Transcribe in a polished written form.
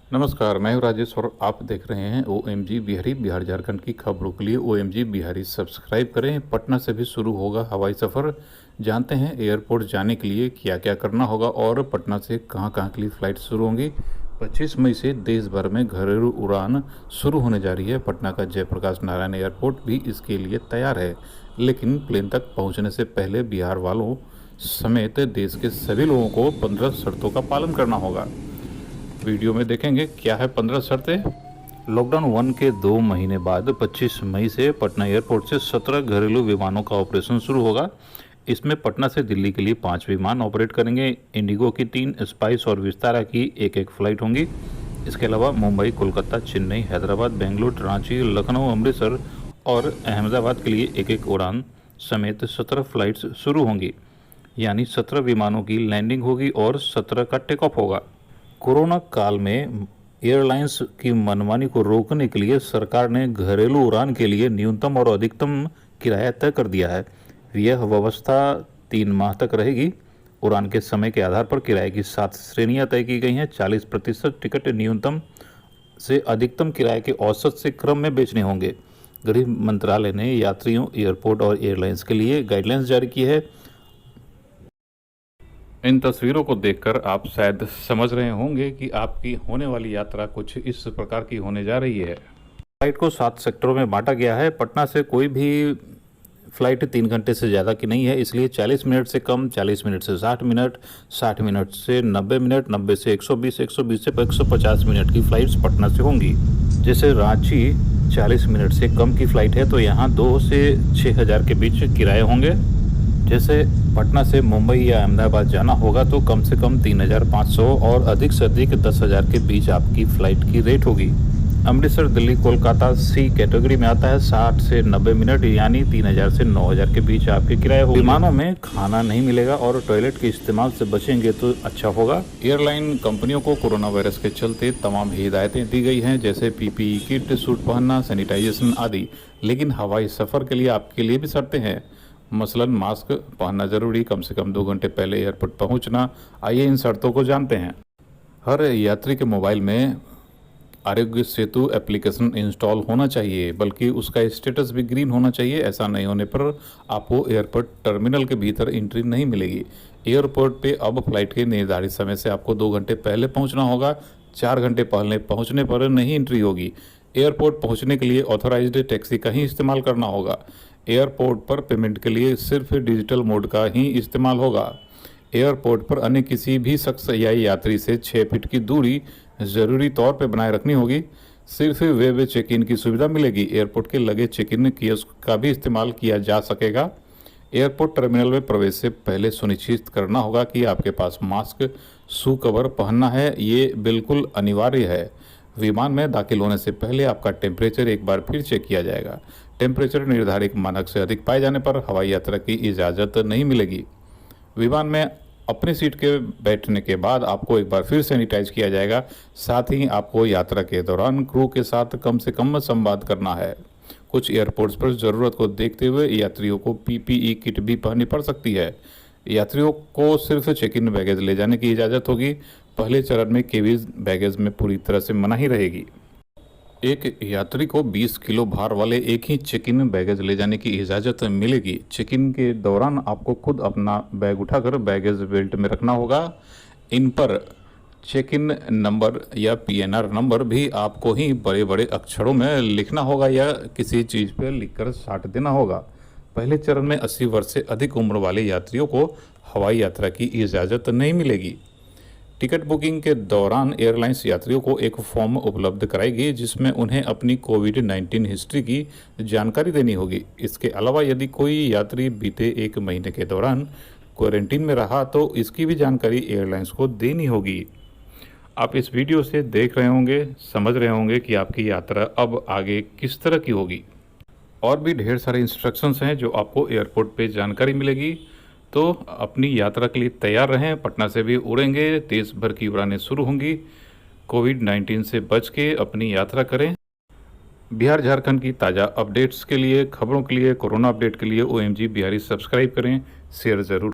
नमस्कार, मैं हूँ राजेश और आप देख रहे हैं ओएमजी बिहारी। बिहार झारखंड की खबरों के लिए ओएमजी बिहारी सब्सक्राइब करें। पटना से भी शुरू होगा हवाई सफ़र। जानते हैं एयरपोर्ट जाने के लिए क्या क्या करना होगा और पटना से कहां कहां के लिए फ़्लाइट शुरू होंगी। 25 मई से देश भर में घरेलू उड़ान शुरू होने जा रही है। पटना का जयप्रकाश नारायण एयरपोर्ट भी इसके लिए तैयार है, लेकिन प्लेन तक पहुँचने से पहले बिहार वालों समेत देश के सभी लोगों को 15 शर्तों का पालन करना होगा। वीडियो में देखेंगे क्या है 15 शर्तें। लॉकडाउन 1 के 2 महीने बाद 25 मई से पटना एयरपोर्ट से 17 घरेलू विमानों का ऑपरेशन शुरू होगा। इसमें पटना से दिल्ली के लिए 5 विमान ऑपरेट करेंगे। इंडिगो की 3, स्पाइस और विस्तारा की एक फ्लाइट होंगी। इसके अलावा मुंबई, कोलकाता, चेन्नई, हैदराबाद, बेंगलुरु, रांची, लखनऊ, अमृतसर और अहमदाबाद के लिए एक उड़ान समेत 17 फ्लाइट्स शुरू होंगी। यानी 17 विमानों की लैंडिंग होगी और 17 का टेक ऑफ होगा। कोरोना काल में एयरलाइंस की मनमानी को रोकने के लिए सरकार ने घरेलू उड़ान के लिए न्यूनतम और अधिकतम किराया तय कर दिया है। यह व्यवस्था 3 माह तक रहेगी। उड़ान के समय के आधार पर किराए की 7 श्रेणियां तय की गई हैं। 40% टिकट न्यूनतम से अधिकतम किराए के औसत से क्रम में बेचने होंगे। गृह मंत्रालय ने यात्रियों, एयरपोर्ट और एयरलाइंस के लिए गाइडलाइंस जारी की है। इन तस्वीरों को देखकर आप शायद समझ रहे होंगे कि आपकी होने वाली यात्रा कुछ इस प्रकार की होने जा रही है। फ्लाइट को 7 सेक्टरों में बांटा गया है। पटना से कोई भी फ्लाइट 3 घंटे से ज़्यादा की नहीं है, इसलिए 40 मिनट से कम, 40 मिनट से 60 मिनट, 60 मिनट से 90 मिनट, 90 से 120, 120 से 150 मिनट की फ़्लाइट्स पटना से होंगी। जैसे रांची 40 मिनट से कम की फ़्लाइट है तो यहाँ 2 से 6,000 के बीच किराए होंगे। जैसे पटना से मुंबई या अहमदाबाद जाना होगा तो कम से कम 3,500 और अधिक से अधिक 10,000 के बीच आपकी फ़्लाइट की रेट होगी। अमृतसर, दिल्ली, कोलकाता सी कैटेगरी में आता है। 60 से 90 मिनट यानी 3,000 से 9,000 के बीच आपके किराए होंगे। विमानों में खाना नहीं मिलेगा और टॉयलेट के इस्तेमाल से बचेंगे तो अच्छा होगा। एयरलाइन कंपनियों को कोरोना वायरस के चलते तमाम हिदायतें दी गई हैं, जैसे पीपीई किट, सूट पहनना, सैनिटाइजेशन आदि। लेकिन हवाई सफ़र के लिए आपके लिए भी शर्तें हैं। मसलन मास्क पहनना जरूरी, कम से कम 2 घंटे पहले एयरपोर्ट पहुंचना। आइए इन शर्तों को जानते हैं। हर यात्री के मोबाइल में आरोग्य सेतु एप्लीकेशन इंस्टॉल होना चाहिए, बल्कि उसका स्टेटस भी ग्रीन होना चाहिए। ऐसा नहीं होने पर आपको एयरपोर्ट टर्मिनल के भीतर एंट्री नहीं मिलेगी। एयरपोर्ट पे अब फ्लाइट के निर्धारित समय से आपको 2 घंटे पहले पहुंचना होगा। 4 घंटे पहले पहुंचने पर नहीं एंट्री होगी। एयरपोर्ट पहुंचने के लिए ऑथराइज्ड टैक्सी का ही इस्तेमाल करना होगा। एयरपोर्ट पर पेमेंट के लिए सिर्फ डिजिटल मोड का ही इस्तेमाल होगा। एयरपोर्ट पर अन्य किसी भी शख्स या यात्री से 6 फीट की दूरी ज़रूरी तौर पर बनाए रखनी होगी। सिर्फ वेब चेक इन की सुविधा मिलेगी। एयरपोर्ट के लगे चेक इन कियोस्क का भी इस्तेमाल किया जा सकेगा। एयरपोर्ट टर्मिनल में प्रवेश से पहले सुनिश्चित करना होगा कि आपके पास मास्क, शू कवर पहनना है, ये बिल्कुल अनिवार्य है। विमान में दाखिल होने से पहले आपका टेम्परेचर एक बार फिर चेक किया जाएगा। टेम्परेचर निर्धारित मानक से अधिक पाए जाने पर हवाई यात्रा की इजाज़त नहीं मिलेगी। विमान में अपनी सीट के बैठने के बाद आपको एक बार फिर सैनिटाइज किया जाएगा। साथ ही आपको यात्रा के दौरान क्रू के साथ कम से कम संवाद करना है। कुछ एयरपोर्ट्स पर ज़रूरत को देखते हुए यात्रियों को पीपीई किट भी पहननी पड़ सकती है। यात्रियों को सिर्फ चेक इन बैगेज ले जाने की इजाज़त होगी। पहले चरण में केबिन बैगेज में पूरी तरह से मनाही रहेगी। एक यात्री को 20 किलो भार वाले एक ही चेक इन बैगेज ले जाने की इजाज़त मिलेगी। चेक इन के दौरान आपको खुद अपना बैग उठाकर बैगेज बेल्ट में रखना होगा। इन पर चेक इन नंबर या पीएनआर नंबर भी आपको ही बड़े बड़े अक्षरों में लिखना होगा या किसी चीज़ पर लिखकर साट देना होगा। पहले चरण में 80 वर्ष से अधिक उम्र वाले यात्रियों को हवाई यात्रा की इजाज़त नहीं मिलेगी। टिकट बुकिंग के दौरान एयरलाइंस यात्रियों को एक फॉर्म उपलब्ध कराएगी, जिसमें उन्हें अपनी कोविड-19 हिस्ट्री की जानकारी देनी होगी। इसके अलावा यदि कोई यात्री बीते 1 महीने के दौरान क्वारंटीन में रहा तो इसकी भी जानकारी एयरलाइंस को देनी होगी। आप इस वीडियो से देख रहे होंगे, समझ रहे होंगे कि आपकी यात्रा अब आगे किस तरह की होगी। और भी ढेर सारे इंस्ट्रक्शंस हैं जो आपको एयरपोर्ट पे जानकारी मिलेगी। तो अपनी यात्रा के लिए तैयार रहें। पटना से भी उड़ेंगे, देश भर की उड़ानें शुरू होंगी। कोविड-19 से बच के अपनी यात्रा करें। बिहार झारखंड की ताज़ा अपडेट्स के लिए, खबरों के लिए, कोरोना अपडेट के लिए ओएमजी बिहारी सब्सक्राइब करें, शेयर ज़रूर